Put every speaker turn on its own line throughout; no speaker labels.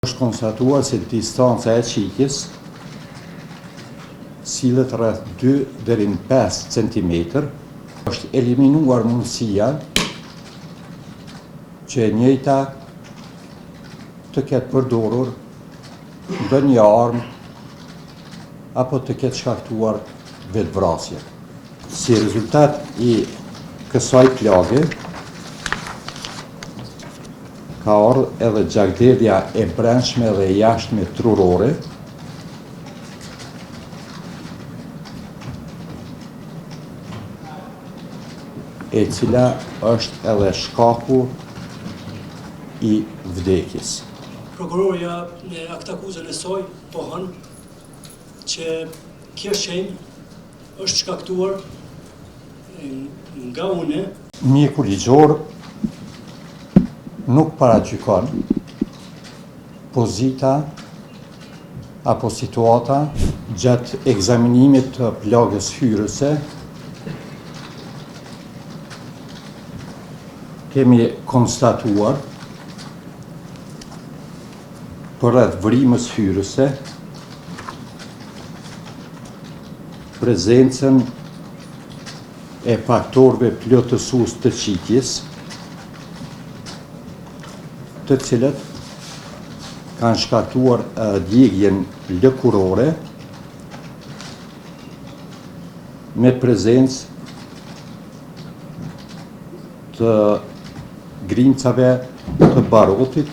Është konstatuar se distanca e qikjes sillet rreth 2 deri në 5 cm. Është eliminuar mundësia që e njëjta të ketë përdorur ndonjë armë apo të ketë shkaktuar vetvrasje. Si rezultat i kësaj plage, ka ardhur edhe gjakderdhja e brendshme dhe e jashtme trurore, e cila është edhe shkaku i vdekjes.
Prokuroria në akt akuzën e saj pohon që kjo shenjë është shkaktuar nga une.
Mjeku ligjor nuk paragjykon pozita apo situata gjatë ekzaminimit të plagës hyrëse. Kemi konstatuar përreth vrimës hyrëse prezencën e faktorëve plotësues të qitjes, të cilët kanë shkaktuar djegjen lëkurore me prezencë të grimcave të barotit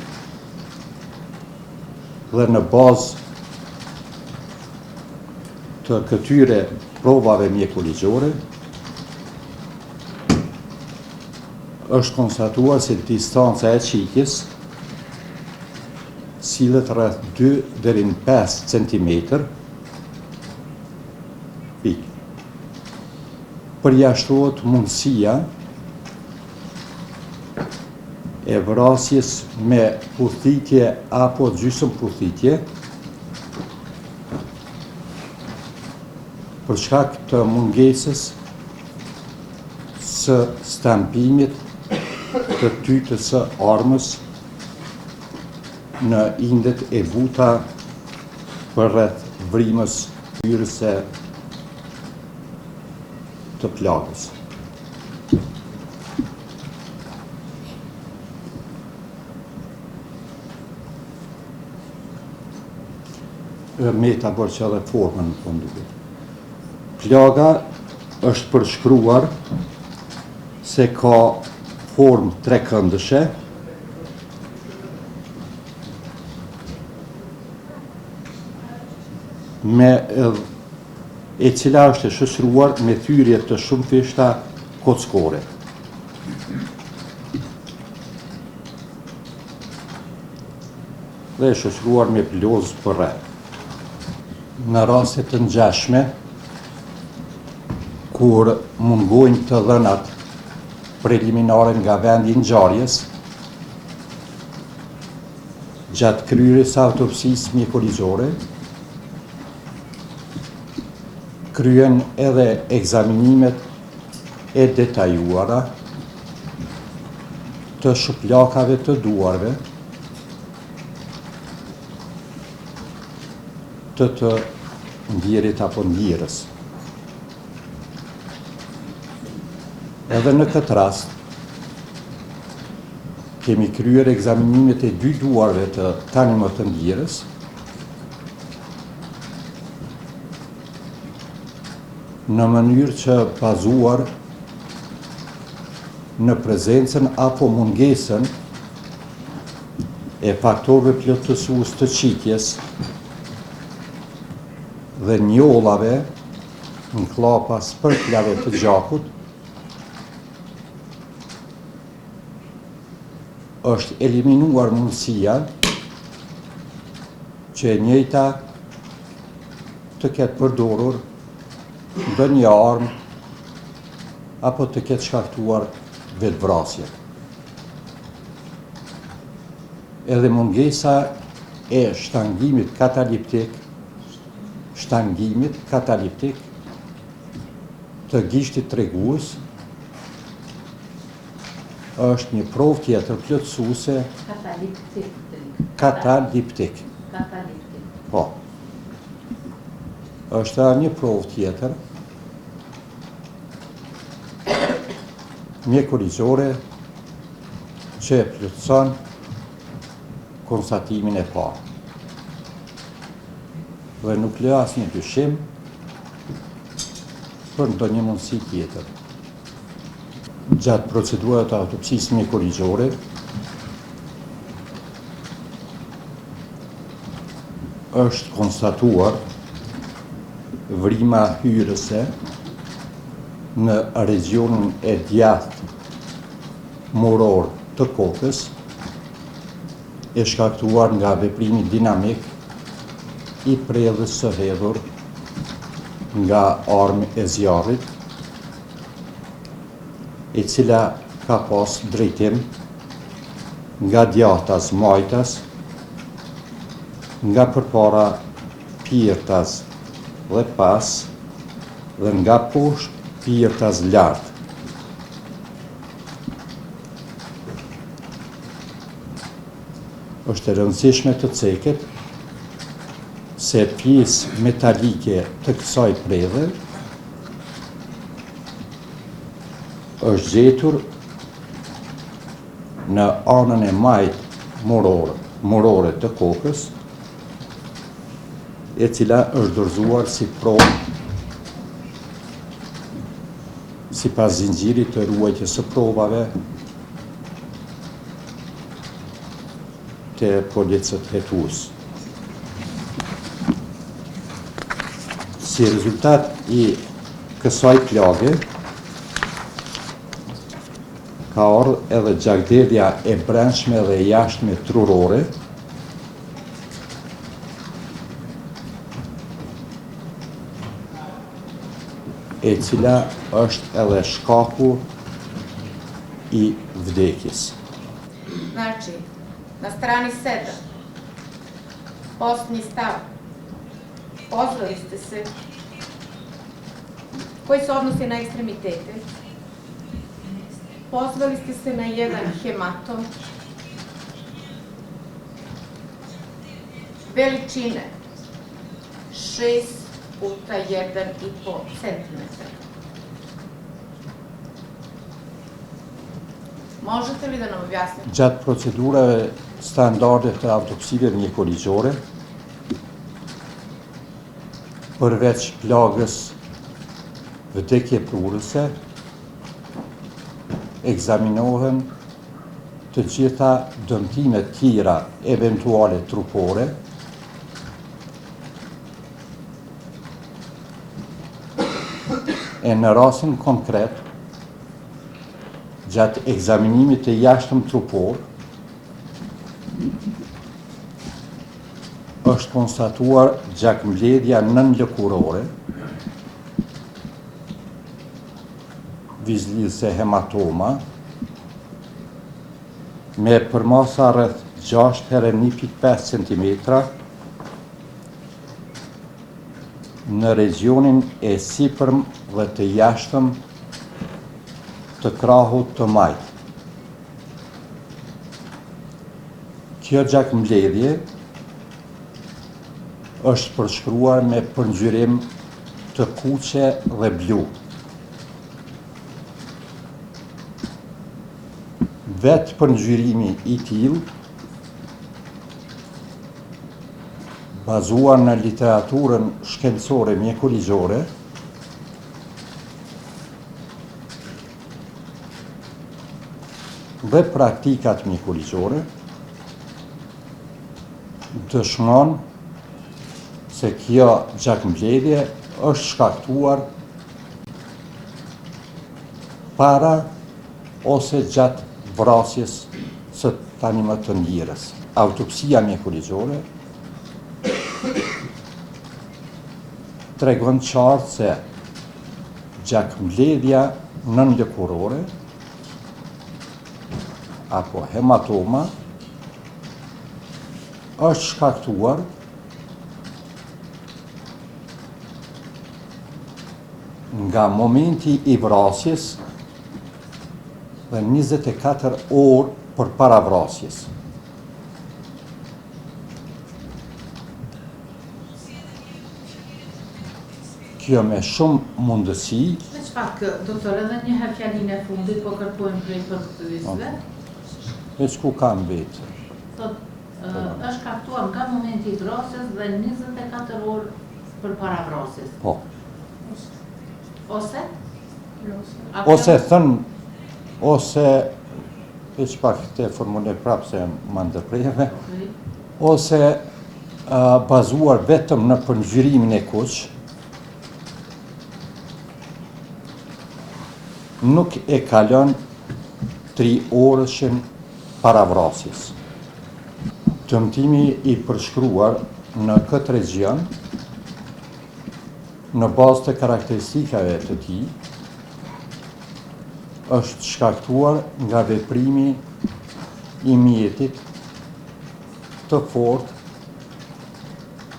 dhe në bazë të këtyre provave mjekoligjore është konstatuar se distanca e qikjes sillet rreth 2 deri në 5 cm. Përjashtohet mundësia e vrasjes me puthitje apo gjysmë puthitje për shkak të mungesës së stampimit të tytës së armës në indet e buta përreth vrimës hyrëse të plagës. Me ta bërë që edhe formën në fundurit. Plaga është përshkruar se ka formë trekëndëshe, e cila është e shoqëruar me thyrje të shumëfishta kockore. Dhe e shoqëruar me plozë përreth. Në raste të ngjashme, kur mungojnë të dhënat preliminare nga vendi i ngjarjes, gjatë kryerjes së autopsisë mjekoligjore, kryen edhe ekzaminimet e detajuara të shuplakave të duarve të ndjerit apo ndjerës. Edhe në këtë rast, kemi kryer ekzaminimet e 2 duarve të tani më të ndjerës, në mënyrë që bazuar në prezencën apo mungesën e faktorëve plotësues të qitjes dhe njollave në klapa spërklave të gjakut, është eliminuar mundësia që e njëjta të ketë përdorur ndonjë armë apo të ketë shkaktuar vetvrasje. Edhe mungesa e shtangimit kataliptik të gishtit tregues është një provë tjetër plotësuese Kataliptik.
Kataliptik.
Po. Është një provë tjetër, mjekurigjore, që e plotëson konstatimin e parë. Dhe nuk lë asnjë dyshim për ndonjë mundësi tjetër. Gjatë procedurave të autopsisë mjekurigjore, është konstatuar vrima hyrëse në regionin e djathtë moror të kokës, e shkaktuar nga veprimi dinamik i prerjes së hedhur nga armë e zjarrit, e cila ka pas drejtim nga djathtas majtas, nga përpara pirtas dhe pas, dhe nga poshtë pirtas lart. Është e rëndësishme të ceket se pjesë metalike të kësaj prerje është gjetur në anën e majtë morore të kokës, e cila është dorëzuar si provë sipas zinxhirit të ruajtjes së provave të policët hetues. Si rezultat i kësaj plagë, ka ardhur edhe gjakderdhja e brendshme dhe e jashtme trurore, e cila është edhe shkaku i vdekjes.
Znači, na strani 7, posljednji stav, pozvali ste se, koji se odnosi na ekstremitete, pozvali ste se na jedan hematom, veličine 6 puta 1,5 cm. Možete li da nam objasnite?
Gjatë procedurave standarde të autopsive mjekurigjore, përveç plagës vdekje prurëse, ekzaminohen të gjitha dëmtimet tjera eventuale trupore, e në rastin konkret, gjatë ekzaminimit të jashtëm trupor, është konstatuar gjakmbledhja nënlëkurore, vizhlidhse hematoma, me përmasa rreth 6 herë 1,5 cm në regionin e sipërm dhe të jashtëm të krahut të majtë. Kjo gjakmbledhje është përshkruar me përngjyrim të kuqe dhe blu. Vetë përngjyrimi i tillë, bazuar në literaturën shkencore mjekurigjore, dhe praktikat mjekurigjore, dëshmon se kjo gjakmbledhje është shkaktuar para ose gjatë vrasjes së tani më të ndjerës. Autopsia mjekurigjore tregon qartë se gjakmbledhja nënlëkurore apo hematoma është shkaktuar nga momenti i vrasjes dhe 24 orë përpara vrasjes. kjo me shumë mundësi.
Veç pak, doktor, edhe një herë fjalinë e fundit, po kërkojmë prej përkëtërisve.
Veç ku kam vetë.
Thot, është kaptuar nga momenti i vrasjes dhe 24 orë për para vrasjes.
Po.
Ose?
Ose thënë, ose, veç pak të formule prapë se më ndërprejeve, ose bazuar vetëm në përngjyrimin e kuq, nuk e kalon 3 orëshin para vrasjes. Dëmtimi i përshkruar në këtë region, në bazë të karakteristikave të tij, është shkaktuar nga veprimi i mjetit të fortë,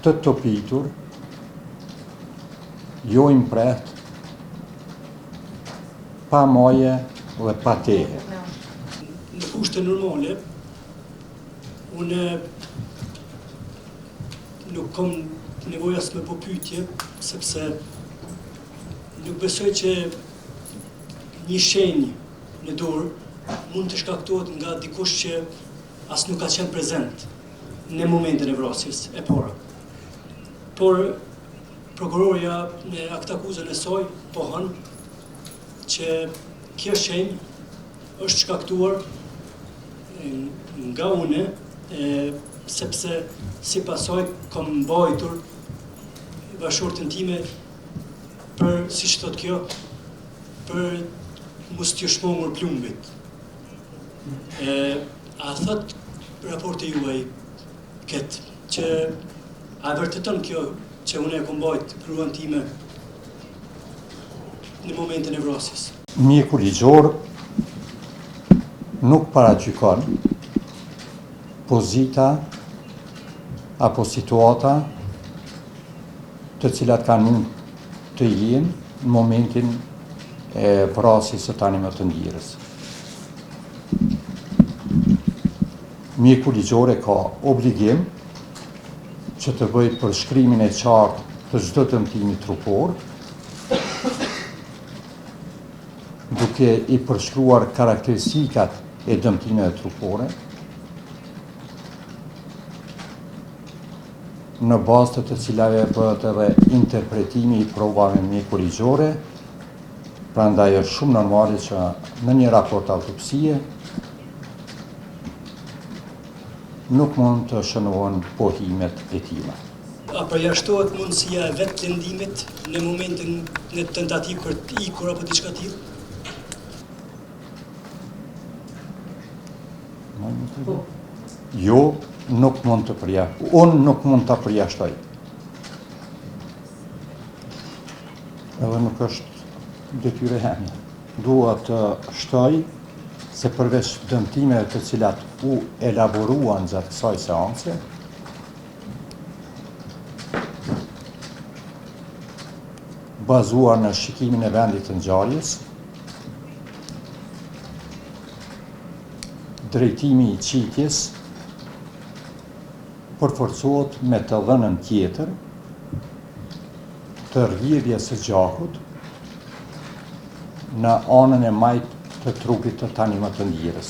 të topitur, jo i mprehtë, pa moje dhe pa tehe.
Në kushte normale, unë nuk kam nevojë as me po pyetje, sepse nuk besoj që një shenjë në dorë mund të shkaktohet nga dikush që as nuk ka qenë prezent në momentin e vrasjes e para. Por prokurorja në akt akuzën e saj pohon që kjo shenjë është shkaktuar nga une, sepse si pasoj kam mbajtur bashkëshortën time për, si që thot kjo, për mos t'ju shmongur plumbit. A thot raporti juaj këtë që a vërteton kjo që unë e kom mbajt gruan time në momentin e vrasjes?
Mjeku ligjor nuk paragjykon pozita apo situata të cilat kanë mund të jenë në momentin e vrasjes së tani më të ndjerës. Mjeku ligjor e ka obligim që të bëjë përshkrimin e qartë të çdo dëmtimi trupor, duke i përshkruar karakteristikat e dëmtimeve trupore, në bazë të cilave bëhet edhe interpretimi i provave mjekurigjore, prandaj është shumë normale që në një raport autopsie nuk mund të shënohen pohimet e tilla.
A përjashtohet mundësia e vetë lëndimit në momentin në tentativë për të ikur apo diçka tillë?
Jo, nuk mund të përjashtoj. Unë nuk mund ta përjashtoj. Edhe nuk është detyrë e ime. Dua të shtoj se përveç dëmtimeve të cilat u elaboruan gjatë kësaj seance, bazuar në shikimin e vendit të ngjarjes, drejtimi i qitjes përforcohet me të dhënën tjetër të rrjedhjes së gjakut në anën e majtë të trupit të tani më të ndjerës.